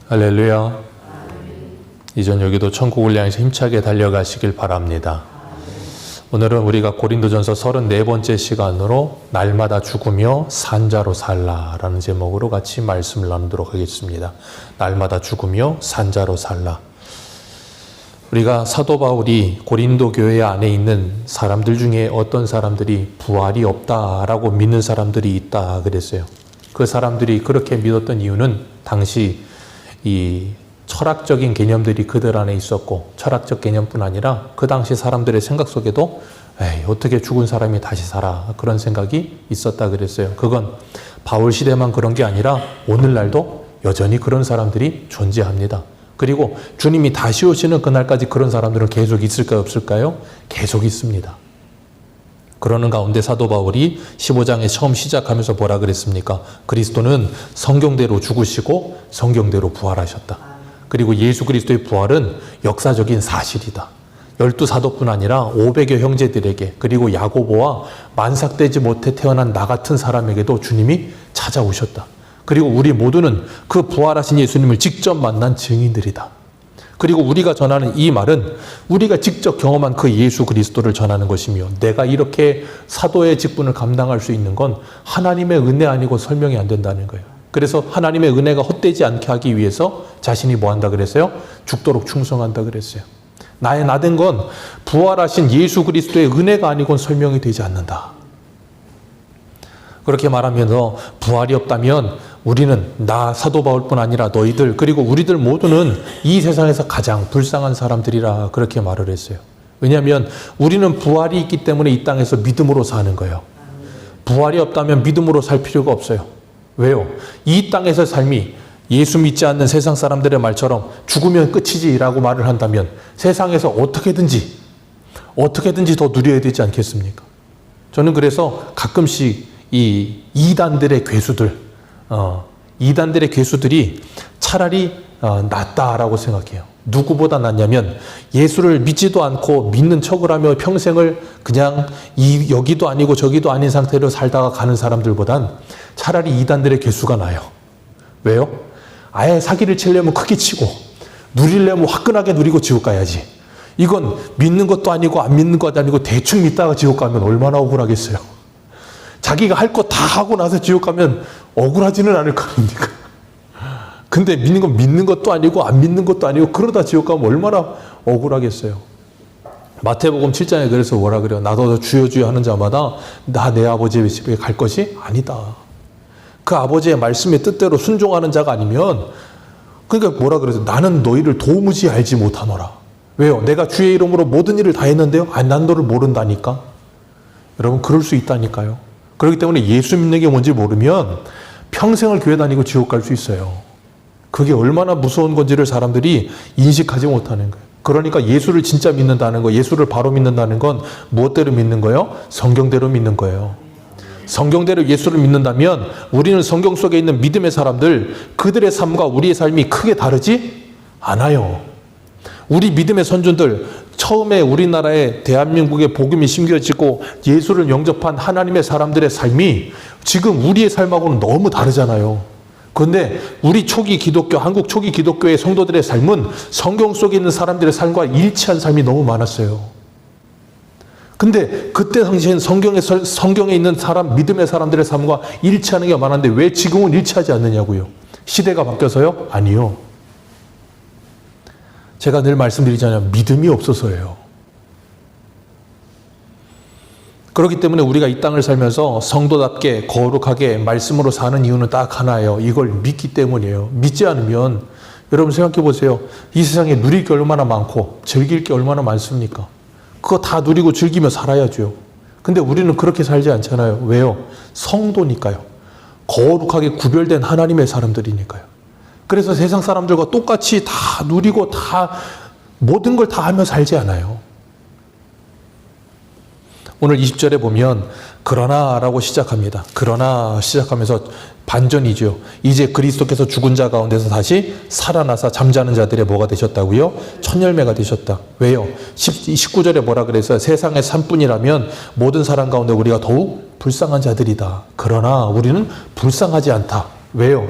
할렐루야. 이전 여기도 천국을 향해서 힘차게 달려가시길 바랍니다. 오늘은 우리가 고린도전서 34번째 시간으로 날마다 죽으며 산자로 살라 라는 제목으로 같이 말씀을 나누도록 하겠습니다. 날마다 죽으며 산자로 살라. 우리가 사도 바울이 고린도 교회 안에 있는 사람들 중에 어떤 사람들이 부활이 없다라고 믿는 사람들이 있다 그랬어요. 그 사람들이 그렇게 믿었던 이유는 당시 이 철학적인 개념들이 그들 안에 있었고, 철학적 개념뿐 아니라 그 당시 사람들의 생각 속에도 어떻게 죽은 사람이 다시 살아, 그런 생각이 있었다 그랬어요. 그건 바울 시대만 그런 게 아니라 오늘날도 여전히 그런 사람들이 존재합니다. 그리고 주님이 다시 오시는 그날까지 그런 사람들은 계속 있을까요, 없을까요? 계속 있습니다. 그러는 가운데 사도 바울이 15장에 처음 시작하면서 뭐라 그랬습니까? 그리스도는 성경대로 죽으시고 성경대로 부활하셨다. 그리고 예수 그리스도의 부활은 역사적인 사실이다. 12사도뿐 아니라 500여 형제들에게, 그리고 야고보와 만삭되지 못해 태어난 나 같은 사람에게도 주님이 찾아오셨다. 그리고 우리 모두는 그 부활하신 예수님을 직접 만난 증인들이다. 그리고 우리가 전하는 이 말은 우리가 직접 경험한 그 예수 그리스도를 전하는 것이며, 내가 이렇게 사도의 직분을 감당할 수 있는 건 하나님의 은혜 아니고 설명이 안 된다는 거예요. 그래서 하나님의 은혜가 헛되지 않게 하기 위해서 자신이 뭐 한다 그랬어요? 죽도록 충성한다 그랬어요. 나의 나된 건 부활하신 예수 그리스도의 은혜가 아니고는 설명이 되지 않는다. 그렇게 말하면서 부활이 없다면 우리는, 나 사도 바울뿐 아니라 너희들, 그리고 우리들 모두는 이 세상에서 가장 불쌍한 사람들이라 그렇게 말을 했어요. 왜냐하면 우리는 부활이 있기 때문에 이 땅에서 믿음으로 사는 거예요. 부활이 없다면 믿음으로 살 필요가 없어요. 왜요? 이 땅에서 삶이 예수 믿지 않는 세상 사람들의 말처럼 죽으면 끝이지 라고 말을 한다면 세상에서 어떻게든지 더 누려야 되지 않겠습니까? 저는 그래서 가끔씩 이 이단들의 괴수들이 차라리 낫다라고 생각해요. 누구보다 낫냐면, 예수를 믿지도 않고 믿는 척을 하며 평생을 그냥 여기도 아니고 저기도 아닌 상태로 살다가 가는 사람들보단 차라리 이단들의 괴수가 나아요. 왜요? 아예 사기를 치려면 크게 치고, 누리려면 화끈하게 누리고 지옥 가야지. 이건 믿는 것도 아니고 안 믿는 것도 아니고 대충 믿다가 지옥 가면 얼마나 억울하겠어요. 자기가 할 거 다 하고 나서 지옥 가면 억울하지는 않을 거 아닙니까? 근데 믿는 건 믿는 것도 아니고 안 믿는 것도 아니고 그러다 지옥 가면 얼마나 억울하겠어요. 마태복음 7장에 그래서 뭐라 그래요? 나도 주여 주여 하는 자마다 나 내 아버지의 집에 갈 것이 아니다. 그 아버지의 말씀의 뜻대로 순종하는 자가 아니면, 그러니까 뭐라 그래서 나는 너희를 도무지 알지 못하노라. 왜요? 내가 주의 이름으로 모든 일을 다 했는데요? 아니, 난 너를 모른다니까. 여러분, 그럴 수 있다니까요. 그렇기 때문에 예수 믿는 게 뭔지 모르면 평생을 교회 다니고 지옥 갈 수 있어요. 그게 얼마나 무서운 건지를 사람들이 인식하지 못하는 거예요. 그러니까 예수를 진짜 믿는다는 거, 예수를 바로 믿는다는 건 무엇대로 믿는 거예요? 성경대로 믿는 거예요. 성경대로 예수를 믿는다면 우리는 성경 속에 있는 믿음의 사람들, 그들의 삶과 우리의 삶이 크게 다르지 않아요. 우리 믿음의 선조들, 처음에 우리나라에 대한민국에 복음이 심겨지고 예수를 영접한 하나님의 사람들의 삶이 지금 우리의 삶하고는 너무 다르잖아요. 그런데 우리 초기 기독교, 한국 초기 기독교의 성도들의 삶은 성경 속에 있는 사람들의 삶과 일치한 삶이 너무 많았어요. 근데 그때 당시엔 성경에 있는 사람, 믿음의 사람들의 삶과 일치하는 게 많았는데 왜 지금은 일치하지 않느냐고요? 시대가 바뀌어서요? 아니요. 제가 늘 말씀드리잖아요. 믿음이 없어서예요. 그렇기 때문에 우리가 이 땅을 살면서 성도답게 거룩하게 말씀으로 사는 이유는 딱 하나예요. 이걸 믿기 때문이에요. 믿지 않으면, 여러분 생각해 보세요. 이 세상에 누릴 게 얼마나 많고 즐길 게 얼마나 많습니까? 그거 다 누리고 즐기며 살아야죠. 근데 우리는 그렇게 살지 않잖아요. 왜요? 성도니까요. 거룩하게 구별된 하나님의 사람들이니까요. 그래서 세상 사람들과 똑같이 다 누리고 다 모든 걸 다 하며 살지 않아요. 오늘 20절에 보면 그러나 라고 시작합니다. 그러나 시작하면서 반전이죠. 이제 그리스도께서 죽은 자 가운데서 다시 살아나사 잠자는 자들의 뭐가 되셨다고요? 첫 열매가 되셨다. 왜요? 19절에 뭐라 그랬어요? 세상의 산뿐이라면 모든 사람 가운데 우리가 더욱 불쌍한 자들이다. 그러나 우리는 불쌍하지 않다. 왜요?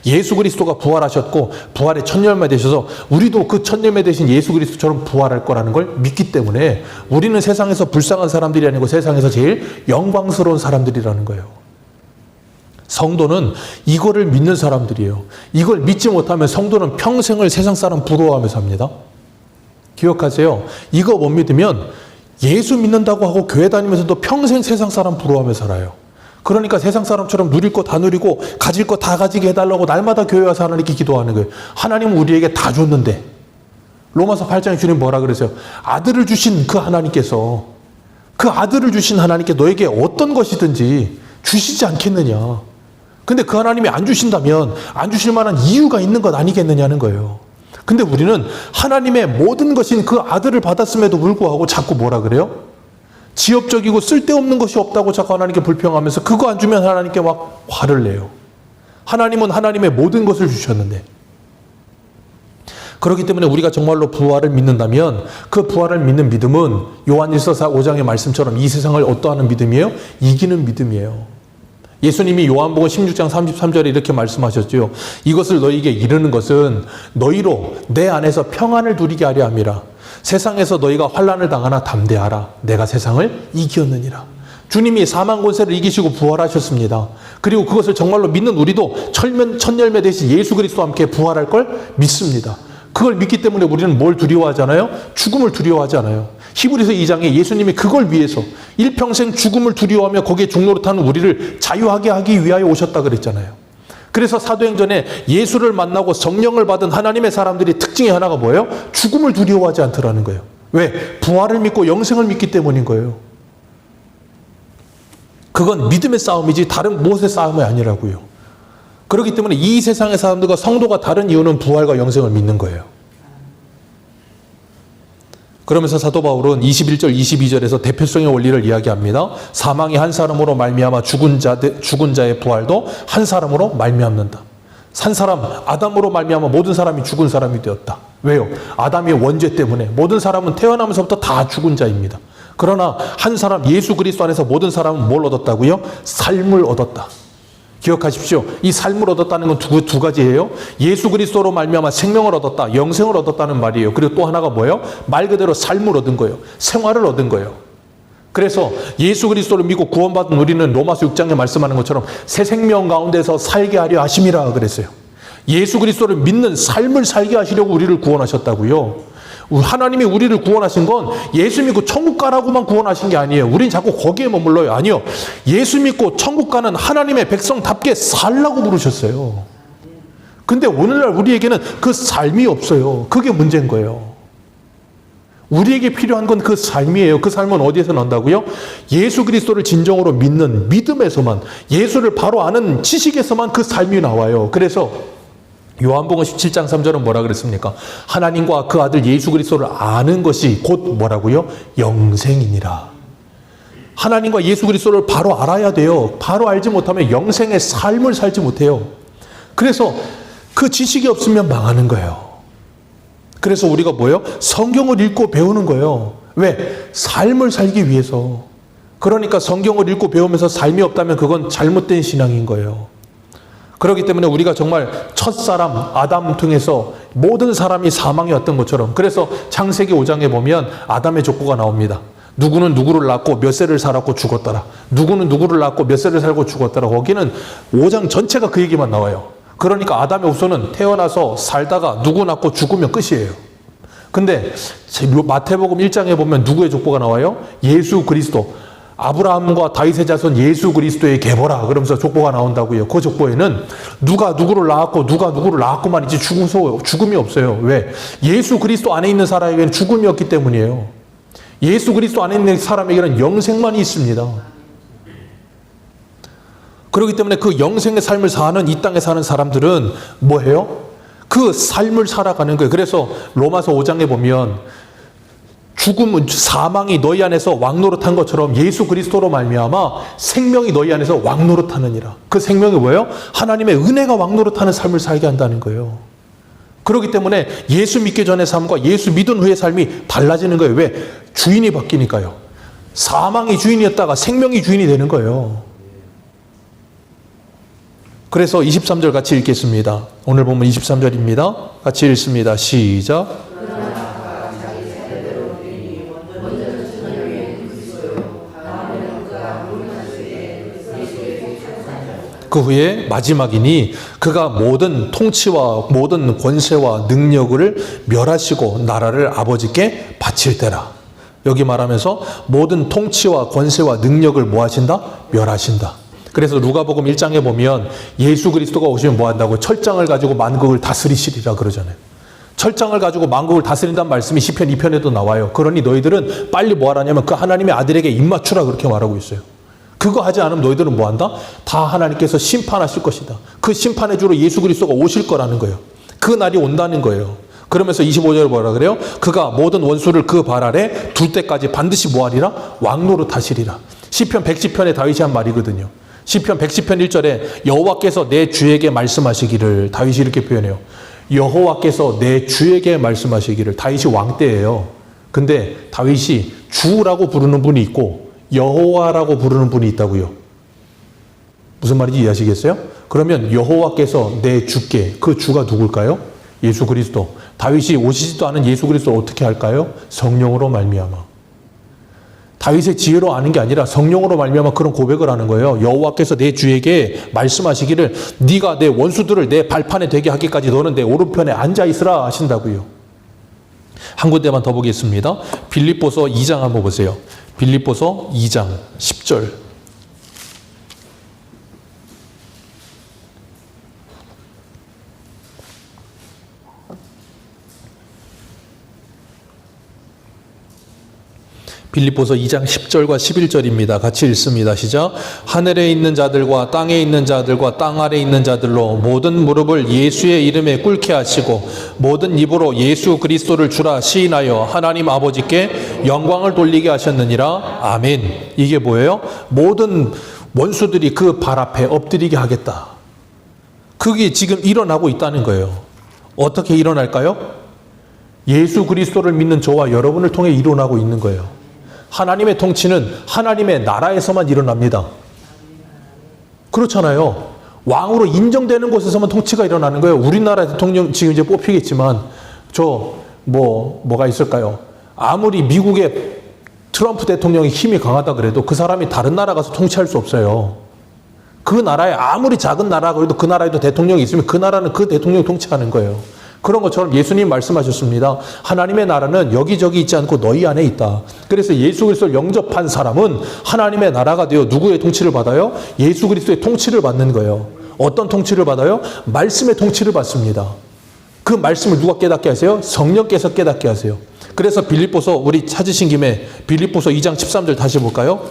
예수 그리스도가 부활하셨고 부활의 첫 열매 되셔서 우리도 그 첫 열매 되신 예수 그리스도처럼 부활할 거라는 걸 믿기 때문에 우리는 세상에서 불쌍한 사람들이 아니고 세상에서 제일 영광스러운 사람들이라는 거예요. 성도는 이거를 믿는 사람들이에요. 이걸 믿지 못하면 성도는 평생을 세상 사람 부러워하며 삽니다. 기억하세요. 이거 못 믿으면 예수 믿는다고 하고 교회 다니면서도 평생 세상 사람 부러워하며 살아요. 그러니까 세상 사람처럼 누릴 거 다 누리고 가질 거 다 가지게 해달라고 날마다 교회 와서 하나님께 기도하는 거예요. 하나님은 우리에게 다 줬는데. 로마서 8장에 주님 뭐라 그러세요? 아들을 주신 그 하나님께서 그 아들을 주신 하나님께 너에게 어떤 것이든지 주시지 않겠느냐. 근데 그 하나님이 안 주신다면 안 주실 만한 이유가 있는 것 아니겠느냐는 거예요. 근데 우리는 하나님의 모든 것인 그 아들을 받았음에도 불구하고 자꾸 뭐라 그래요? 지엽적이고 쓸데없는 것이 없다고 자꾸 하나님께 불평하면서 그거 안 주면 하나님께 막 화를 내요. 하나님은 하나님의 모든 것을 주셨는데. 그렇기 때문에 우리가 정말로 부활을 믿는다면 그 부활을 믿는 믿음은 요한일서 5장의 말씀처럼 이 세상을 어떠하는 믿음이에요? 이기는 믿음이에요. 예수님이 요한복음 16장 33절에 이렇게 말씀하셨죠. 이것을 너희에게 이르는 것은 너희로 내 안에서 평안을 누리게 하려 함이라. 세상에서 너희가 환난을 당하나 담대하라. 내가 세상을 이겼느니라. 주님이 사망 권세를 이기시고 부활하셨습니다. 그리고 그것을 정말로 믿는 우리도 첫 열매 되신 예수 그리스도와 함께 부활할 걸 믿습니다. 그걸 믿기 때문에 우리는 뭘 두려워하잖아요? 죽음을 두려워하잖아요. 히브리서 2장에 예수님이 그걸 위해서 일평생 죽음을 두려워하며 거기에 중노릇하는 우리를 자유하게 하기 위하여 오셨다 그랬잖아요. 그래서 사도행전에 예수를 만나고 성령을 받은 하나님의 사람들이 특징이 하나가 뭐예요? 죽음을 두려워하지 않더라는 거예요. 왜? 부활을 믿고 영생을 믿기 때문인 거예요. 그건 믿음의 싸움이지 다른 무엇의 싸움이 아니라고요. 그렇기 때문에 이 세상의 사람들과 성도가 다른 이유는 부활과 영생을 믿는 거예요. 그러면서 사도 바울은 21절, 22절에서 대표성의 원리를 이야기합니다. 사망이 한 사람으로 말미암아 죽은 자의 부활도 한 사람으로 말미암는다. 산 사람 아담으로 말미암아 모든 사람이 죽은 사람이 되었다. 왜요? 아담의 원죄 때문에 모든 사람은 태어나면서부터 다 죽은 자입니다. 그러나 한 사람 예수 그리스도 안에서 모든 사람은 뭘 얻었다고요? 삶을 얻었다. 기억하십시오. 이 삶을 얻었다는 건 두 가지예요. 예수 그리스도로 말미암아 생명을 얻었다, 영생을 얻었다는 말이에요. 그리고 또 하나가 뭐예요? 말 그대로 삶을 얻은 거예요. 생활을 얻은 거예요. 그래서 예수 그리스도를 믿고 구원받은 우리는 로마서 6장에 말씀하는 것처럼 새 생명 가운데서 살게 하려 하심이라 그랬어요. 예수 그리스도를 믿는 삶을 살게 하시려고 우리를 구원하셨다고요. 하나님이 우리를 구원하신 건 예수 믿고 천국 가라고만 구원하신 게 아니에요. 우린 자꾸 거기에 머물러요. 아니요. 예수 믿고 천국 가는 하나님의 백성답게 살라고 부르셨어요. 근데 오늘날 우리에게는 그 삶이 없어요. 그게 문제인 거예요. 우리에게 필요한 건 그 삶이에요. 그 삶은 어디에서 난다고요? 예수 그리스도를 진정으로 믿는 믿음에서만, 예수를 바로 아는 지식에서만 그 삶이 나와요. 그래서 요한복음 17장 3절은 뭐라 그랬습니까? 하나님과 그 아들 예수 그리스도를 아는 것이 곧 뭐라고요? 영생이니라. 하나님과 예수 그리스도를 바로 알아야 돼요. 바로 알지 못하면 영생의 삶을 살지 못해요. 그래서 그 지식이 없으면 망하는 거예요. 그래서 우리가 뭐예요? 성경을 읽고 배우는 거예요. 왜? 삶을 살기 위해서. 그러니까 성경을 읽고 배우면서 삶이 없다면 그건 잘못된 신앙인 거예요. 그렇기 때문에 우리가 정말 첫사람 아담 통해서 모든 사람이 사망이 왔던 것처럼, 그래서 창세기 5장에 보면 아담의 족보가 나옵니다. 누구는 누구를 낳고 몇 세를 살았고 죽었더라. 누구는 누구를 낳고 몇 세를 살고 죽었더라. 거기는 5장 전체가 그 얘기만 나와요. 그러니까 아담의 후손은 태어나서 살다가 누구 낳고 죽으면 끝이에요. 근데 마태복음 1장에 보면 누구의 족보가 나와요? 예수 그리스도. 아브라함과 다윗의 자손 예수 그리스도의 계보라 그러면서 족보가 나온다고요. 그 족보에는 누가 누구를 낳았고 누가 누구를 낳았고만 있지 죽음이 없어요. 왜? 예수 그리스도 안에 있는 사람에게는 죽음이 없기 때문이에요. 예수 그리스도 안에 있는 사람에게는 영생만이 있습니다. 그렇기 때문에 그 영생의 삶을 사는 이 땅에 사는 사람들은 뭐예요? 그 삶을 살아가는 거예요. 그래서 로마서 5장에 보면 죽음은 사망이 너희 안에서 왕노릇한 것처럼 예수 그리스도로 말미암아 생명이 너희 안에서 왕노릇하느니라. 그 생명이 뭐예요? 하나님의 은혜가 왕노릇하는 삶을 살게 한다는 거예요. 그렇기 때문에 예수 믿기 전의 삶과 예수 믿은 후의 삶이 달라지는 거예요. 왜? 주인이 바뀌니까요. 사망이 주인이었다가 생명이 주인이 되는 거예요. 그래서 23절 같이 읽겠습니다. 오늘 보면 23절입니다. 같이 읽습니다. 시작. 그 후에 마지막이니 그가 모든 통치와 모든 권세와 능력을 멸하시고 나라를 아버지께 바칠 때라. 여기 말하면서 모든 통치와 권세와 능력을 뭐 하신다? 멸하신다. 그래서 누가복음 1장에 보면 예수 그리스도가 오시면 뭐 한다고? 철장을 가지고 만국을 다스리시리라 그러잖아요. 철장을 가지고 만국을 다스린다는 말씀이 시편 2편에도 나와요. 그러니 너희들은 빨리 뭐 하라냐면 그 하나님의 아들에게 입맞추라 그렇게 말하고 있어요. 그거 하지 않으면 너희들은 뭐 한다? 다 하나님께서 심판하실 것이다. 그 심판의 주로 예수 그리스도가 오실 거라는 거예요. 그 날이 온다는 거예요. 그러면서 25절에 뭐라 그래요? 그가 모든 원수를 그 발 아래 둘 때까지 반드시 뭐 하리라? 왕노릇 하시리라. 시편 110편에 다윗이 한 말이거든요. 시편 110편 1절에 여호와께서 내 주에게 말씀하시기를, 다윗이 이렇게 표현해요. 여호와께서 내 주에게 말씀하시기를. 다윗이 왕 때예요. 근데 다윗이 주라고 부르는 분이 있고 여호와라고 부르는 분이 있다고요. 무슨 말인지 이해하시겠어요? 그러면 여호와께서 내 주께, 그 주가 누굴까요? 예수 그리스도. 다윗이 오시지도 않은 예수 그리스도를 어떻게 할까요? 성령으로 말미암아. 다윗의 지혜로 아는 게 아니라 성령으로 말미암아 그런 고백을 하는 거예요. 여호와께서 내 주에게 말씀하시기를 네가 내 원수들을 내 발판에 되게 하기까지 너는 내 오른편에 앉아 있으라 하신다고요. 한 군데만 더 보겠습니다. 빌립보서 2장 한번 보세요. 빌립보서 2장 10절. 빌립보서 2장 10절과 11절입니다. 같이 읽습니다. 시작. 하늘에 있는 자들과 땅에 있는 자들과 땅 아래 있는 자들로 모든 무릎을 예수의 이름에 꿇게 하시고 모든 입으로 예수 그리스도를 주라 시인하여 하나님 아버지께 영광을 돌리게 하셨느니라. 아멘. 이게 뭐예요? 모든 원수들이 그 발 앞에 엎드리게 하겠다. 그게 지금 일어나고 있다는 거예요. 어떻게 일어날까요? 예수 그리스도를 믿는 저와 여러분을 통해 일어나고 있는 거예요. 하나님의 통치는 하나님의 나라에서만 일어납니다. 그렇잖아요. 왕으로 인정되는 곳에서만 통치가 일어나는 거예요. 우리나라 대통령 지금 이제 뽑히겠지만 뭐가 있을까요? 아무리 미국의 트럼프 대통령이 힘이 강하다 그래도 그 사람이 다른 나라 가서 통치할 수 없어요. 그 나라에 아무리 작은 나라 그래도 그 나라에도 대통령이 있으면 그 나라는 그 대통령이 통치하는 거예요. 그런 것처럼 예수님 말씀하셨습니다. 하나님의 나라는 여기저기 있지 않고 너희 안에 있다. 그래서 예수 그리스도를 영접한 사람은 하나님의 나라가 되어 누구의 통치를 받아요? 예수 그리스도의 통치를 받는 거예요. 어떤 통치를 받아요? 말씀의 통치를 받습니다. 그 말씀을 누가 깨닫게 하세요? 성령께서 깨닫게 하세요. 그래서 빌립보서 우리 찾으신 김에 빌립보서 2장 13절 다시 볼까요?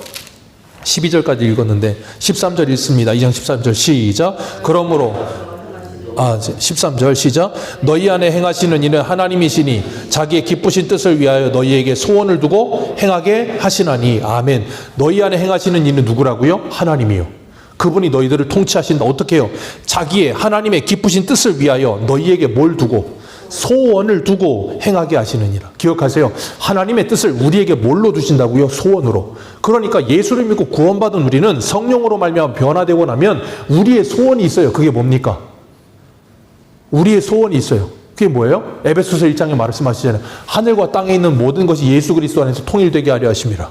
12절까지 읽었는데 13절 읽습니다. 2장 13절 시작. 그러므로 13절 시작. 너희 안에 행하시는 이는 하나님이시니 자기의 기쁘신 뜻을 위하여 너희에게 소원을 두고 행하게 하시나니. 아멘. 너희 안에 행하시는 이는 누구라고요? 하나님이요. 그분이 너희들을 통치하신다. 어떻게 해요? 자기의 하나님의 기쁘신 뜻을 위하여 너희에게 뭘 두고? 소원을 두고 행하게 하시느니라. 기억하세요. 하나님의 뜻을 우리에게 뭘로 두신다고요? 소원으로. 그러니까 예수를 믿고 구원받은 우리는 성령으로 말미암아 변화되고 나면 우리의 소원이 있어요. 그게 뭡니까? 우리의 소원이 있어요. 그게 뭐예요? 에베소서 1장에 말씀하시잖아요. 하늘과 땅에 있는 모든 것이 예수 그리스도 안에서 통일되게 하려 하심이라.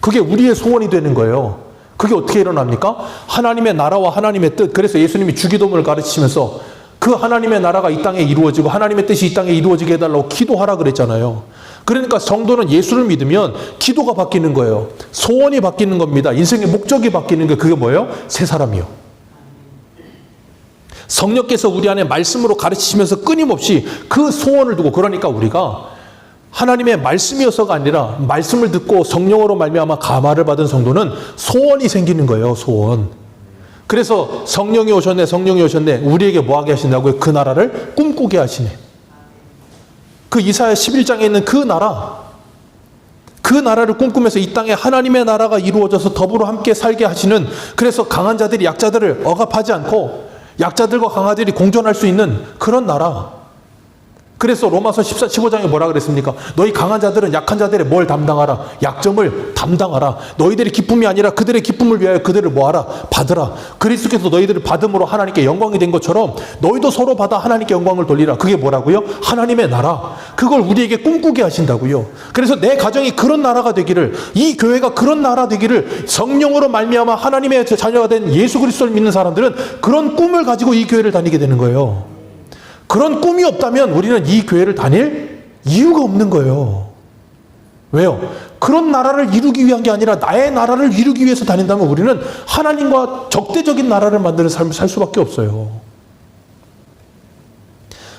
그게 우리의 소원이 되는 거예요. 그게 어떻게 일어납니까? 하나님의 나라와 하나님의 뜻. 그래서 예수님이 주기도문을 가르치면서 그 하나님의 나라가 이 땅에 이루어지고 하나님의 뜻이 이 땅에 이루어지게 해달라고 기도하라 그랬잖아요. 그러니까 성도는 예수를 믿으면 기도가 바뀌는 거예요. 소원이 바뀌는 겁니다. 인생의 목적이 바뀌는 게 그게 뭐예요? 새 사람이요. 성령께서 우리 안에 말씀으로 가르치시면서 끊임없이 그 소원을 두고, 그러니까 우리가 하나님의 말씀이어서가 아니라 말씀을 듣고 성령으로 말미암아 감화를 받은 성도는 소원이 생기는 거예요. 소원. 그래서 성령이 오셨네 우리에게 뭐하게 하신다고요? 그 나라를 꿈꾸게 하시네. 그 이사야 11장에 있는 그 나라를 꿈꾸면서 이 땅에 하나님의 나라가 이루어져서 더불어 함께 살게 하시는, 그래서 강한 자들이 약자들을 억압하지 않고 약자들과 강아들이 공존할 수 있는 그런 나라. 그래서 로마서 15장에 뭐라 그랬습니까? 너희 강한 자들은 약한 자들의 뭘 담당하라? 약점을 담당하라. 너희들의 기쁨이 아니라 그들의 기쁨을 위하여 그들을 뭐하라? 받으라. 그리스도께서 너희들을 받음으로 하나님께 영광이 된 것처럼 너희도 서로 받아 하나님께 영광을 돌리라. 그게 뭐라고요? 하나님의 나라. 그걸 우리에게 꿈꾸게 하신다고요. 그래서 내 가정이 그런 나라가 되기를, 이 교회가 그런 나라 되기를, 성령으로 말미암아 하나님의 자녀가 된 예수 그리스도를 믿는 사람들은 그런 꿈을 가지고 이 교회를 다니게 되는 거예요. 그런 꿈이 없다면 우리는 이 교회를 다닐 이유가 없는 거예요. 왜요? 그런 나라를 이루기 위한 게 아니라 나의 나라를 이루기 위해서 다닌다면 우리는 하나님과 적대적인 나라를 만드는 삶을 살 수밖에 없어요.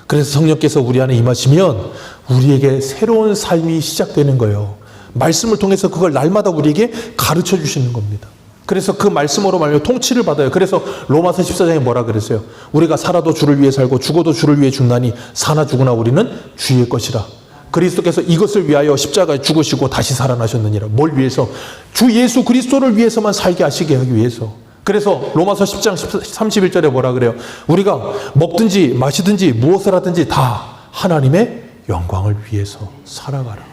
그래서 성령께서 우리 안에 임하시면 우리에게 새로운 삶이 시작되는 거예요. 말씀을 통해서 그걸 날마다 우리에게 가르쳐 주시는 겁니다. 그래서 그 말씀으로 말미암아 통치를 받아요. 그래서 로마서 14장에 뭐라 그랬어요? 우리가 살아도 주를 위해 살고 죽어도 주를 위해 죽나니 사나 죽으나 우리는 주의 것이라. 그리스도께서 이것을 위하여 십자가에 죽으시고 다시 살아나셨느니라. 뭘 위해서? 주 예수 그리스도를 위해서만 살게 하시게 하기 위해서. 그래서 로마서 10장 31절에 뭐라 그래요? 우리가 먹든지 마시든지 무엇을 하든지 다 하나님의 영광을 위해서 살아가라.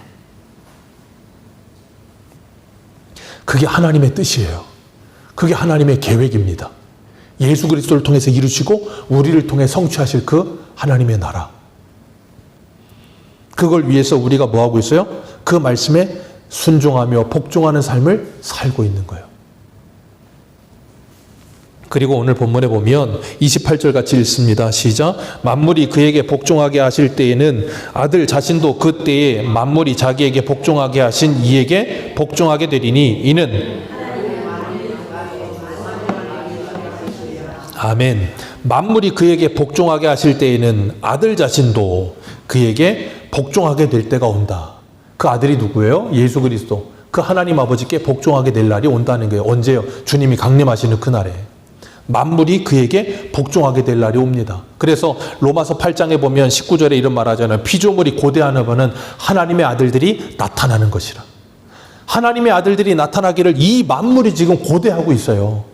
그게 하나님의 뜻이에요. 그게 하나님의 계획입니다. 예수 그리스도를 통해서 이루시고 우리를 통해 성취하실 그 하나님의 나라. 그걸 위해서 우리가 뭐하고 있어요? 그 말씀에 순종하며 복종하는 삶을 살고 있는 거예요. 그리고 오늘 본문에 보면 28절 같이 읽습니다. 시작. 만물이 그에게 복종하게 하실 때에는 아들 자신도 그 때에 만물이 자기에게 복종하게 하신 이에게 복종하게 되리니 이는 아멘. 만물이 그에게 복종하게 하실 때에는 아들 자신도 그에게 복종하게 될 때가 온다. 그 아들이 누구예요? 예수 그리스도. 그 하나님 아버지께 복종하게 될 날이 온다는 거예요. 언제요? 주님이 강림하시는 그날에. 만물이 그에게 복종하게 될 날이 옵니다. 그래서 로마서 8장에 보면 19절에 이런 말 하잖아요. 피조물이 고대하는 바는 하나님의 아들들이 나타나는 것이라. 하나님의 아들들이 나타나기를 이 만물이 지금 고대하고 있어요.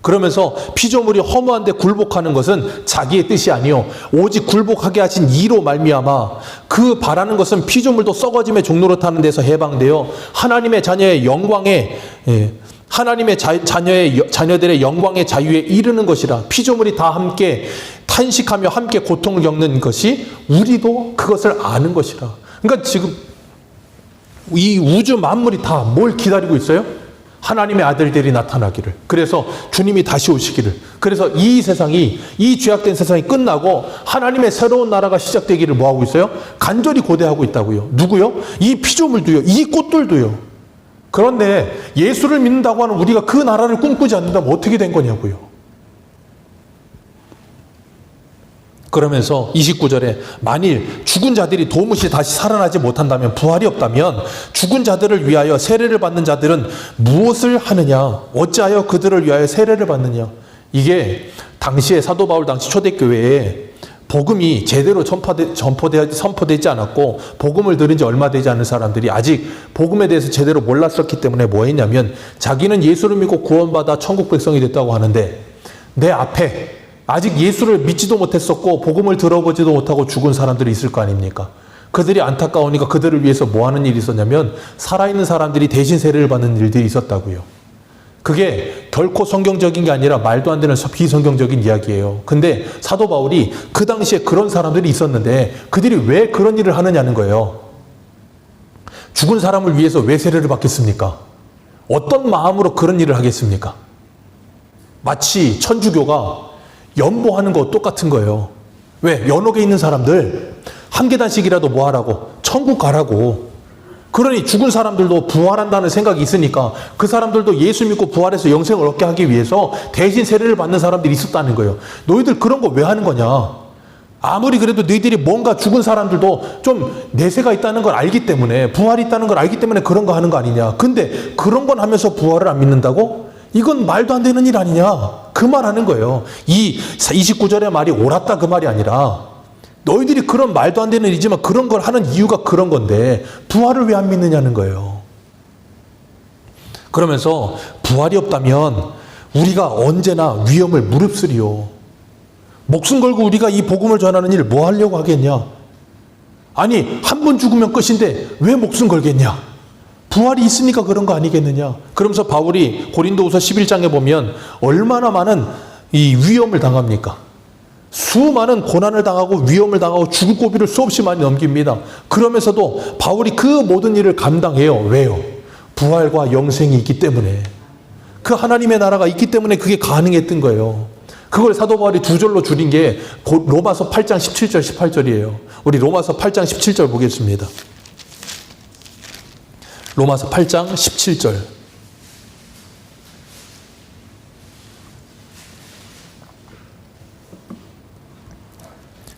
그러면서 피조물이 허무한데 굴복하는 것은 자기의 뜻이 아니요 오직 굴복하게 하신 이로 말미암아 그 바라는 것은 피조물도 썩어짐의 종로로 타는 데서 해방되어 하나님의 자녀의 영광에 하나님의 자녀들의 영광의 자유에 이르는 것이라. 피조물이 다 함께 탄식하며 함께 고통을 겪는 것이 우리도 그것을 아는 것이라. 그러니까 지금 이 우주 만물이 다 뭘 기다리고 있어요? 하나님의 아들들이 나타나기를. 그래서 주님이 다시 오시기를. 그래서 이 세상이, 이 죄악된 세상이 끝나고 하나님의 새로운 나라가 시작되기를 뭐하고 있어요? 간절히 고대하고 있다고요. 누구요? 이 피조물도요. 이 꽃들도요. 그런데 예수를 믿는다고 하는 우리가 그 나라를 꿈꾸지 않는다면 어떻게 된 거냐고요. 그러면서 29절에 만일 죽은 자들이 도무지 다시 살아나지 못한다면, 부활이 없다면 죽은 자들을 위하여 세례를 받는 자들은 무엇을 하느냐? 어찌하여 그들을 위하여 세례를 받느냐? 이게 당시에 사도 바울 당시 초대교회에 복음이 제대로 선포되지 않았고 복음을 들은 지 얼마 되지 않은 사람들이 아직 복음에 대해서 제대로 몰랐었기 때문에 뭐 했냐면 자기는 예수를 믿고 구원받아 천국 백성이 됐다고 하는데 내 앞에 아직 예수를 믿지도 못했었고 복음을 들어보지도 못하고 죽은 사람들이 있을 거 아닙니까? 그들이 안타까우니까 그들을 위해서 뭐 하는 일이 있었냐면 살아있는 사람들이 대신 세례를 받는 일들이 있었다고요. 그게 결코 성경적인 게 아니라 말도 안 되는 비성경적인 이야기예요. 근데 사도 바울이 그 당시에 그런 사람들이 있었는데 그들이 왜 그런 일을 하느냐는 거예요. 죽은 사람을 위해서 왜 세례를 받겠습니까? 어떤 마음으로 그런 일을 하겠습니까? 마치 천주교가 연보하는 거 똑같은 거예요. 왜? 연옥에 있는 사람들 한 계단씩이라도 뭐 하라고? 천국 가라고. 그러니 죽은 사람들도 부활한다는 생각이 있으니까 그 사람들도 예수 믿고 부활해서 영생을 얻게 하기 위해서 대신 세례를 받는 사람들이 있었다는 거예요. 너희들 그런 거 왜 하는 거냐? 아무리 그래도 너희들이 뭔가 죽은 사람들도 좀 내세가 있다는 걸 알기 때문에, 부활이 있다는 걸 알기 때문에 그런 거 하는 거 아니냐? 근데 그런 건 하면서 부활을 안 믿는다고? 이건 말도 안 되는 일 아니냐? 그 말 하는 거예요. 이 29절의 말이 옳았다 그 말이 아니라 너희들이 그런 말도 안 되는 일이지만 그런 걸 하는 이유가 그런 건데 부활을 왜 안 믿느냐는 거예요. 그러면서 부활이 없다면 우리가 언제나 위험을 무릅쓰리요. 목숨 걸고 우리가 이 복음을 전하는 일을 뭐 하려고 하겠냐? 아니, 한 번 죽으면 끝인데 왜 목숨 걸겠냐? 부활이 있으니까 그런 거 아니겠느냐? 그러면서 바울이 고린도후서 11장에 보면 얼마나 많은 이 위험을 당합니까? 수많은 고난을 당하고 위험을 당하고 죽을 고비를 수없이 많이 넘깁니다. 그러면서도 바울이 그 모든 일을 감당해요. 왜요? 부활과 영생이 있기 때문에. 그 하나님의 나라가 있기 때문에 그게 가능했던 거예요. 그걸 사도 바울이 두 절로 줄인 게 로마서 8장 17절 18절이에요. 우리 로마서 8장 17절 보겠습니다. 로마서 8장 17절.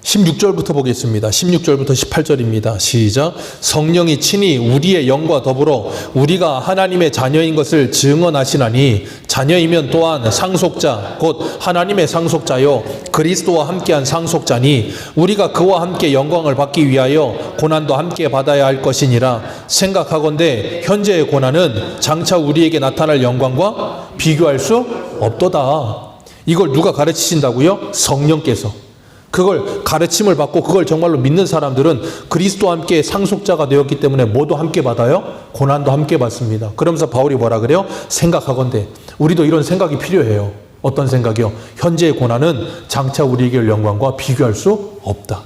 16절부터 보겠습니다. 16절부터 18절입니다. 시작. 성령이 친히 우리의 영과 더불어 우리가 하나님의 자녀인 것을 증언하시나니 자녀이면 또한 상속자 곧 하나님의 상속자요 그리스도와 함께한 상속자니 우리가 그와 함께 영광을 받기 위하여 고난도 함께 받아야 할 것이니라. 생각하건대 현재의 고난은 장차 우리에게 나타날 영광과 비교할 수 없도다. 이걸 누가 가르치신다고요? 성령께서. 그걸 가르침을 받고 그걸 정말로 믿는 사람들은 그리스도와 함께 상속자가 되었기 때문에 뭐도 함께 받아요? 고난도 함께 받습니다. 그러면서 바울이 뭐라 그래요? 생각하건대. 우리도 이런 생각이 필요해요. 어떤 생각이요? 현재의 고난은 장차 우리에게 올 영광과 비교할 수 없다.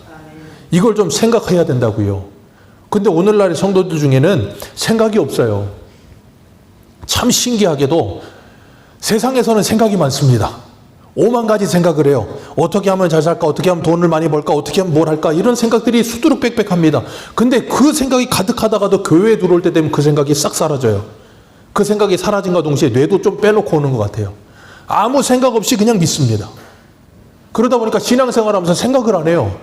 이걸 좀 생각해야 된다고요. 근데 오늘날의 성도들 중에는 생각이 없어요. 참 신기하게도 세상에서는 생각이 많습니다. 5만 가지 생각을 해요. 어떻게 하면 잘 살까? 어떻게 하면 돈을 많이 벌까? 어떻게 하면 뭘 할까? 이런 생각들이 수두룩빽빽합니다. 근데 그 생각이 가득하다가도 교회에 들어올 때 되면 그 생각이 싹 사라져요. 그 생각이 사라진과 동시에 뇌도 좀 빼놓고 오는 것 같아요. 아무 생각 없이 그냥 믿습니다. 그러다 보니까 신앙생활하면서 생각을 안 해요.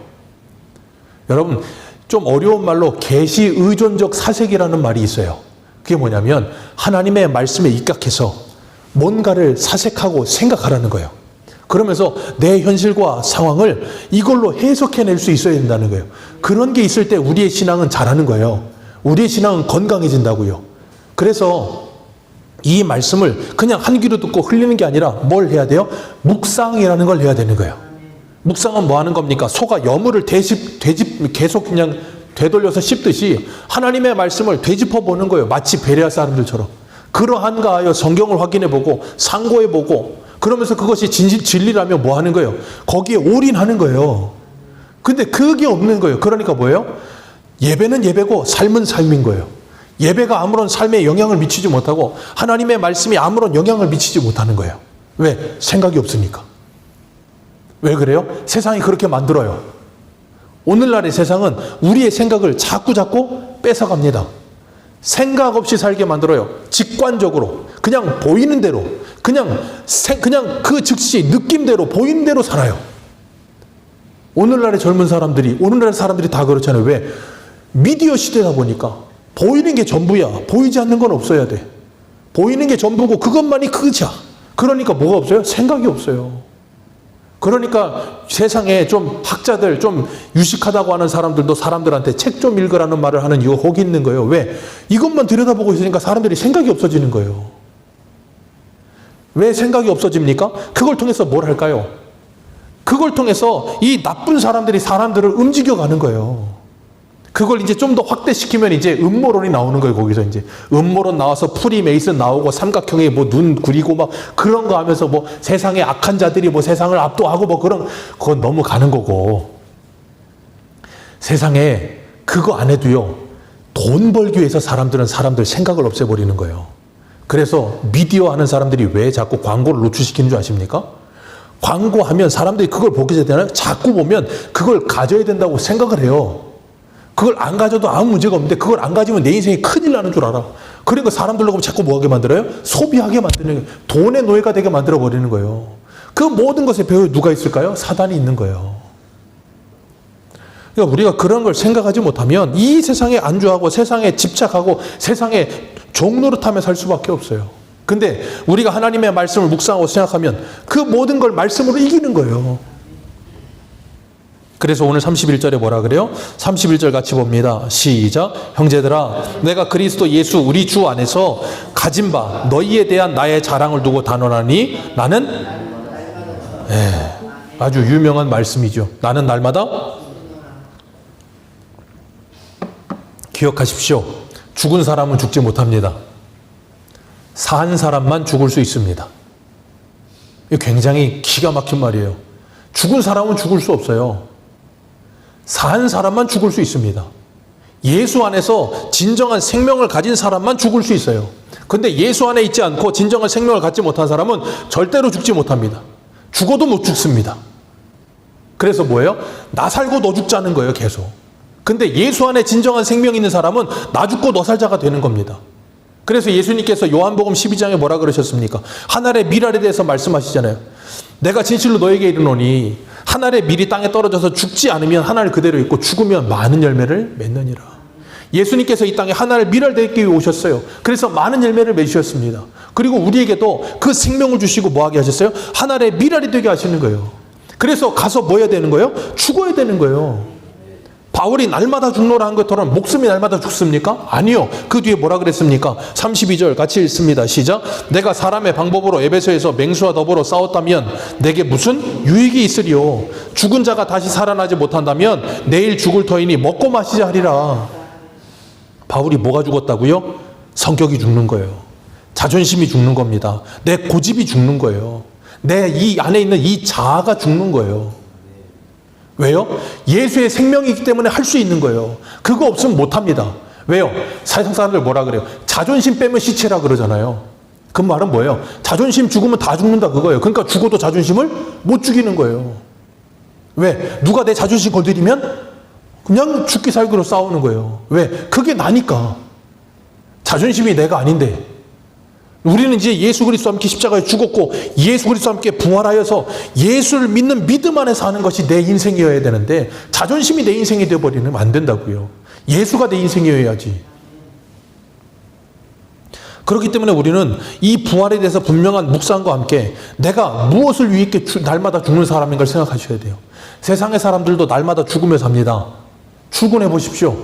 여러분, 좀 어려운 말로 계시 의존적 사색이라는 말이 있어요. 그게 뭐냐면 하나님의 말씀에 입각해서 뭔가를 사색하고 생각하라는 거예요. 그러면서 내 현실과 상황을 이걸로 해석해낼 수 있어야 된다는 거예요. 그런 게 있을 때 우리의 신앙은 잘하는 거예요. 우리의 신앙은 건강해진다고요. 그래서 이 말씀을 그냥 한 귀로 듣고 흘리는 게 아니라 뭘 해야 돼요? 묵상이라는 걸 해야 되는 거예요. 묵상은 뭐 하는 겁니까? 소가 여물을 계속 그냥 되돌려서 씹듯이 하나님의 말씀을 되짚어 보는 거예요. 마치 베레아 사람들처럼. 그러한가 하여 성경을 확인해보고 상고해보고 그러면서 그것이 진리라면 뭐 하는 거예요? 거기에 올인하는 거예요. 근데 그게 없는 거예요. 그러니까 뭐예요? 예배는 예배고 삶은 삶인 거예요. 예배가 아무런 삶에 영향을 미치지 못하고 하나님의 말씀이 아무런 영향을 미치지 못하는 거예요. 왜? 생각이 없으니까. 왜 그래요? 세상이 그렇게 만들어요. 오늘날의 세상은 우리의 생각을 자꾸 뺏어갑니다. 생각 없이 살게 만들어요. 직관적으로 그냥 보이는 대로 그냥 그 즉시 느낌대로 보이는 대로 살아요. 오늘날의 젊은 사람들이 오늘날 사람들이 다 그렇잖아요. 왜? 미디어 시대다 보니까 보이는 게 전부야. 보이지 않는 건 없어야 돼. 보이는 게 전부고 그것만이 크자. 그러니까 뭐가 없어요? 생각이 없어요. 그러니까 세상에 좀 학자들 좀 유식하다고 하는 사람들도 사람들한테 책 좀 읽으라는 말을 하는 이유가 거기 있는 거예요. 왜? 이것만 들여다보고 있으니까 사람들이 생각이 없어지는 거예요. 왜 생각이 없어집니까? 그걸 통해서 뭘 할까요? 그걸 통해서 이 나쁜 사람들이 사람들을 움직여가는 거예요. 그걸 이제 좀 더 확대시키면 이제 음모론이 나오는 거예요. 거기서 이제 음모론 나와서 프리메이슨 나오고 삼각형에 뭐 눈 그리고 막 그런 거 하면서 뭐 세상에 악한 자들이 뭐 세상을 압도하고 뭐 그건 너무 가는 거고. 세상에 그거 안 해도요. 돈 벌기 위해서 사람들 생각을 없애버리는 거예요. 그래서 미디어 하는 사람들이 왜 자꾸 광고를 노출시키는 줄 아십니까? 광고하면 사람들이 그걸 보게 되잖아요. 자꾸 보면 그걸 가져야 된다고 생각을 해요. 그걸 안 가져도 아무 문제가 없는데 그걸 안 가지면 내 인생이 큰일 나는 줄 알아. 그러니까 사람들로 자꾸 뭐하게 만들어요? 소비하게 만드는 거예요. 돈의 노예가 되게 만들어버리는 거예요. 그 모든 것에 배후에 누가 있을까요? 사단이 있는 거예요. 그러니까 우리가 그런 걸 생각하지 못하면 이 세상에 안주하고 세상에 집착하고 세상에 종노릇하며 살 수밖에 없어요. 근데 우리가 하나님의 말씀을 묵상하고 생각하면 그 모든 걸 말씀으로 이기는 거예요. 그래서 오늘 31절에 뭐라 그래요? 31절 같이 봅니다. 시작. 형제들아 내가 그리스도 예수 우리 주 안에서 가진 바 너희에 대한 나의 자랑을 두고 단언하니 나는 아주 유명한 말씀이죠. 나는 날마다 기억하십시오. 죽은 사람은 죽지 못합니다. 산 사람만 죽을 수 있습니다. 이게 굉장히 기가 막힌 말이에요. 죽은 사람은 죽을 수 없어요. 산 사람만 죽을 수 있습니다. 예수 안에서 진정한 생명을 가진 사람만 죽을 수 있어요. 근데 예수 안에 있지 않고 진정한 생명을 갖지 못한 사람은 절대로 죽지 못합니다. 죽어도 못 죽습니다. 그래서 뭐예요? 나 살고 너 죽자는 거예요, 계속. 근데 예수 안에 진정한 생명이 있는 사람은 나 죽고 너 살자가 되는 겁니다. 그래서 예수님께서 요한복음 12장에 뭐라 그러셨습니까? 한 알의 밀알에 대해서 말씀하시잖아요. 내가 진실로 너에게 이르노니 한 알의 밀이 땅에 떨어져서 죽지 않으면 한 알 그대로 있고 죽으면 많은 열매를 맺느니라. 예수님께서 이 땅에 한 알 밀알 되기 위해 오셨어요. 그래서 많은 열매를 맺으셨습니다. 그리고 우리에게도 그 생명을 주시고 뭐 하게 하셨어요? 한 알의 밀알이 되게 하시는 거예요. 그래서 가서 뭐 해야 되는 거예요? 죽어야 되는 거예요. 바울이 날마다 죽노라 한 것처럼 목숨이 날마다 죽습니까? 아니요. 그 뒤에 뭐라 그랬습니까? 32절 같이 읽습니다. 시작. 내가 사람의 방법으로 에베소에서 맹수와 더불어 싸웠다면 내게 무슨 유익이 있으리요? 죽은 자가 다시 살아나지 못한다면 내일 죽을 터이니 먹고 마시자 하리라. 바울이 뭐가 죽었다고요? 성격이 죽는 거예요. 자존심이 죽는 겁니다. 내 고집이 죽는 거예요. 내 이 안에 있는 이 자아가 죽는 거예요. 왜요? 예수의 생명이기 때문에 할 수 있는 거예요. 그거 없으면 못합니다. 왜요? 세상 사람들 뭐라 그래요? 자존심 빼면 시체라 그러잖아요. 그 말은 뭐예요? 자존심 죽으면 다 죽는다 그거예요. 그러니까 죽어도 자존심을 못 죽이는 거예요. 왜? 누가 내 자존심 건드리면 그냥 죽기 살기로 싸우는 거예요. 왜? 그게 나니까. 자존심이 내가 아닌데. 우리는 이제 예수 그리스도와 함께 십자가에 죽었고 예수 그리스도와 함께 부활하여서 예수를 믿는 믿음 안에 사는 것이 내 인생이어야 되는데 자존심이 내 인생이 되어버리면 안 된다고요. 예수가 내 인생이어야지. 그렇기 때문에 우리는 이 부활에 대해서 분명한 묵상과 함께 내가 무엇을 위해 날마다 죽는 사람인 걸 생각하셔야 돼요. 세상의 사람들도 날마다 죽으며 삽니다. 출근해 보십시오.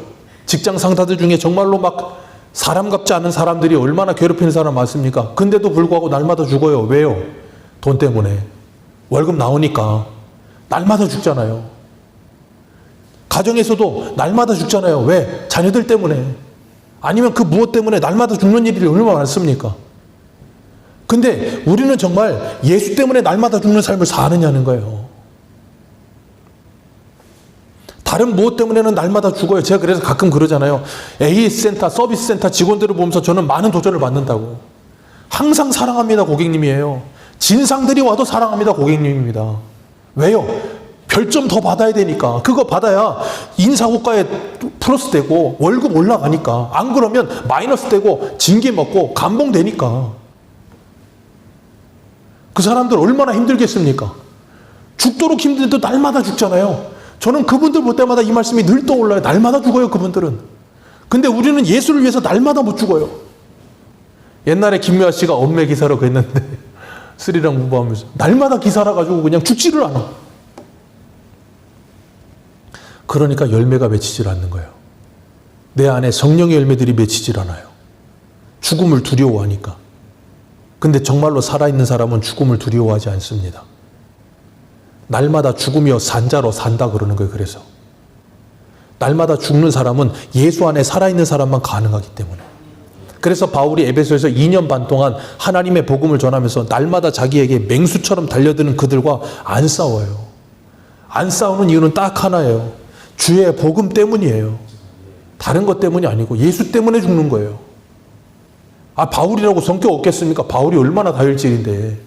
직장 상사들 중에 정말로 막 사람 같지 않은 사람들이 얼마나 괴롭히는 사람 많습니까? 근데도 불구하고 날마다 죽어요. 왜요? 돈 때문에. 월급 나오니까. 날마다 죽잖아요. 가정에서도 날마다 죽잖아요. 왜? 자녀들 때문에. 아니면 그 무엇 때문에 날마다 죽는 일이 얼마나 많습니까? 근데 우리는 정말 예수 때문에 날마다 죽는 삶을 사느냐는 거예요. 다른 무엇 때문에는 날마다 죽어요. 제가 그래서 가끔 그러잖아요. AS 센터, 서비스 센터 직원들을 보면서 저는 많은 도전을 받는다고. 항상 사랑합니다 고객님이에요. 진상들이 와도 사랑합니다 고객님입니다. 왜요? 별점 더 받아야 되니까. 그거 받아야 인사고과에 플러스 되고 월급 올라가니까. 안 그러면 마이너스 되고 징계 먹고 감봉 되니까. 그 사람들 얼마나 힘들겠습니까? 죽도록 힘든데도 날마다 죽잖아요. 저는 그분들 볼 때마다 이 말씀이 늘 떠올라요. 날마다 죽어요, 그분들은. 근데 우리는 예수를 위해서 날마다 못 죽어요. 옛날에 김미아 씨가 엄매 기사라고 했는데 스리랑 공부하면서 날마다 기사라 가지고 그냥 죽지를 않아. 그러니까 열매가 맺히질 않는 거예요. 내 안에 성령의 열매들이 맺히질 않아요. 죽음을 두려워하니까. 근데 정말로 살아있는 사람은 죽음을 두려워하지 않습니다. 날마다 죽으며 산자로 산다 그러는 거예요. 그래서 날마다 죽는 사람은 예수 안에 살아있는 사람만 가능하기 때문에. 그래서 바울이 에베소에서 2년 반 동안 하나님의 복음을 전하면서 날마다 자기에게 맹수처럼 달려드는 그들과 안 싸워요. 안 싸우는 이유는 딱 하나예요. 주의 복음 때문이에요. 다른 것 때문이 아니고 예수 때문에 죽는 거예요. 아, 바울이라고 성격 없겠습니까? 바울이 얼마나 다혈질인데.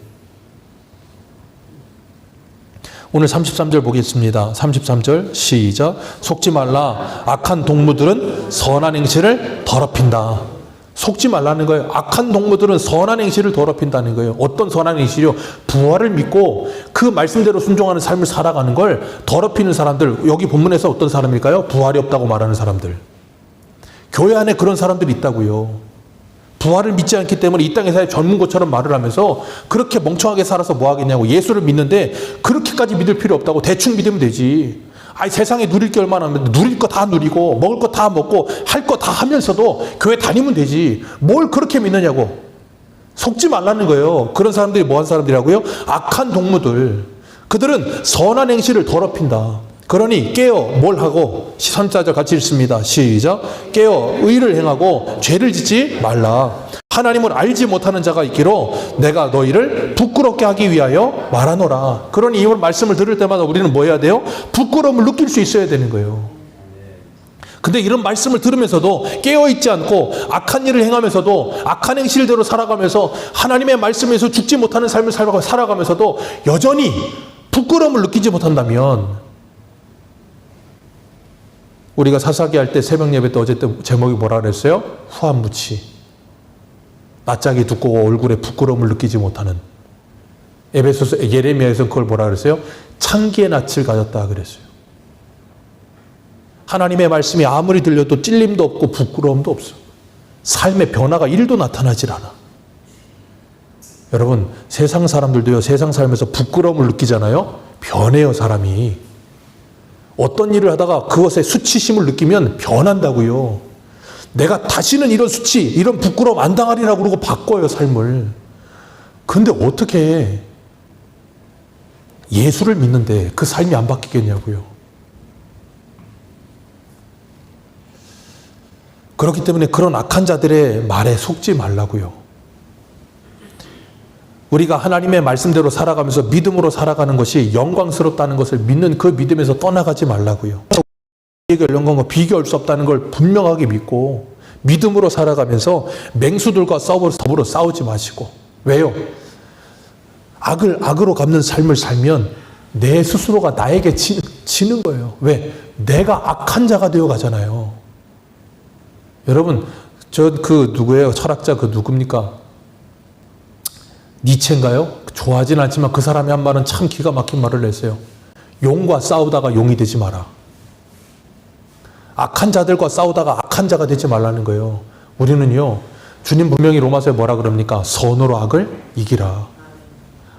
오늘 33절 보겠습니다. 33절 시작. 속지 말라. 악한 동무들은 선한 행실을 더럽힌다. 속지 말라는 거예요. 악한 동무들은 선한 행실을 더럽힌다는 거예요. 어떤 선한 행실이요? 부활을 믿고 그 말씀대로 순종하는 삶을 살아가는 걸 더럽히는 사람들. 여기 본문에서 어떤 사람일까요? 부활이 없다고 말하는 사람들. 교회 안에 그런 사람들이 있다고요. 부활을 믿지 않기 때문에 이 땅에서의 전문고처럼 말을 하면서 그렇게 멍청하게 살아서 뭐 하겠냐고. 예수를 믿는데 그렇게까지 믿을 필요 없다고. 대충 믿으면 되지. 아니, 세상에 누릴 게 얼마나 많은데 누릴 거 다 누리고 먹을 거 다 먹고 할 거 다 하면서도 교회 다니면 되지. 뭘 그렇게 믿느냐고. 속지 말라는 거예요. 그런 사람들이 뭐한 사람들이라고요? 악한 동무들. 그들은 선한 행실을 더럽힌다. 그러니 깨어 뭘 하고 선자절 같이 읽습니다. 시작. 깨어 의를 행하고 죄를 짓지 말라. 하나님을 알지 못하는 자가 있기로 내가 너희를 부끄럽게 하기 위하여 말하노라. 그러니 이 말씀을 들을 때마다 우리는 뭐 해야 돼요? 부끄러움을 느낄 수 있어야 되는 거예요. 근데 이런 말씀을 들으면서도 깨어있지 않고 악한 일을 행하면서도 악한 행실대로 살아가면서 하나님의 말씀에서 죽지 못하는 삶을 살아가면서도 여전히 부끄러움을 느끼지 못한다면, 우리가 사사기 할 때 새벽 예배 때 어제 때 제목이 뭐라 그랬어요? 후한무치. 낯짝이 두꺼워 얼굴에 부끄러움을 느끼지 못하는. 에베소서 예레미야에서 그걸 뭐라 그랬어요? 창기의 낯을 가졌다 그랬어요. 하나님의 말씀이 아무리 들려도 찔림도 없고 부끄러움도 없어. 삶의 변화가 1도 나타나질 않아. 여러분, 세상 사람들도요, 세상 살면서 부끄러움을 느끼잖아요. 변해요, 사람이. 어떤 일을 하다가 그것에 수치심을 느끼면 변한다고요. 내가 다시는 이런 수치, 이런 부끄러움 안 당하리라고 그러고 바꿔요, 삶을. 근데 어떻게 예수를 믿는데 그 삶이 안 바뀌겠냐고요. 그렇기 때문에 그런 악한 자들의 말에 속지 말라고요. 우리가 하나님의 말씀대로 살아가면서 믿음으로 살아가는 것이 영광스럽다는 것을 믿는 그 믿음에서 떠나가지 말라고요. 영광과 비교할 수 없다는 걸 분명하게 믿고 믿음으로 살아가면서 맹수들과 더불어 싸우지 마시고. 왜요? 악으로 갚는 삶을 살면 내 스스로가 나에게 지는 거예요. 왜? 내가 악한 자가 되어 가잖아요. 여러분, 누구예요? 철학자 누굽니까? 니체인가요? 좋아하진 않지만 그 사람이 한 말은 참 기가 막힌 말을 했어요. 용과 싸우다가 용이 되지 마라. 악한 자들과 싸우다가 악한 자가 되지 말라는 거예요. 우리는요, 주님 분명히 로마서에 뭐라 그럽니까? 선으로 악을 이기라.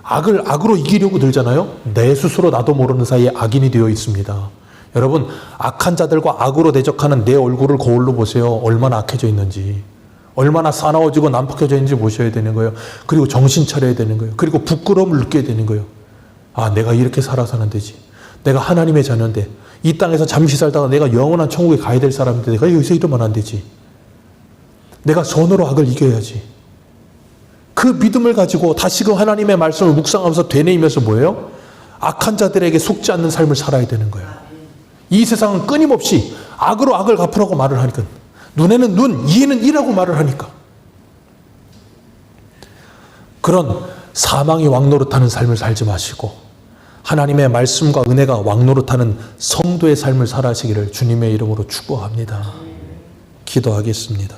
악으로 이기려고 들잖아요. 내 스스로 나도 모르는 사이에 악인이 되어 있습니다. 여러분, 악한 자들과 악으로 대적하는 내 얼굴을 거울로 보세요. 얼마나 악해져 있는지. 얼마나 사나워지고 난폭해져 있는지 보셔야 되는 거예요. 그리고 정신 차려야 되는 거예요. 그리고 부끄러움을 느껴야 되는 거예요. 아, 내가 이렇게 살아서는 되지. 내가 하나님의 자녀인데, 이 땅에서 잠시 살다가 내가 영원한 천국에 가야 될 사람인데 내가 여기서 이러면 안 되지. 내가 선으로 악을 이겨야지. 그 믿음을 가지고 다시금 하나님의 말씀을 묵상하면서 되뇌이면서 뭐예요? 악한 자들에게 속지 않는 삶을 살아야 되는 거예요. 이 세상은 끊임없이 악으로 악을 갚으라고 말을 하니까, 눈에는 눈, 이에는 이라고 말을 하니까. 그런 사망이 왕노릇하는 삶을 살지 마시고 하나님의 말씀과 은혜가 왕노릇하는 성도의 삶을 살아시기를 주님의 이름으로 축복합니다. 기도하겠습니다.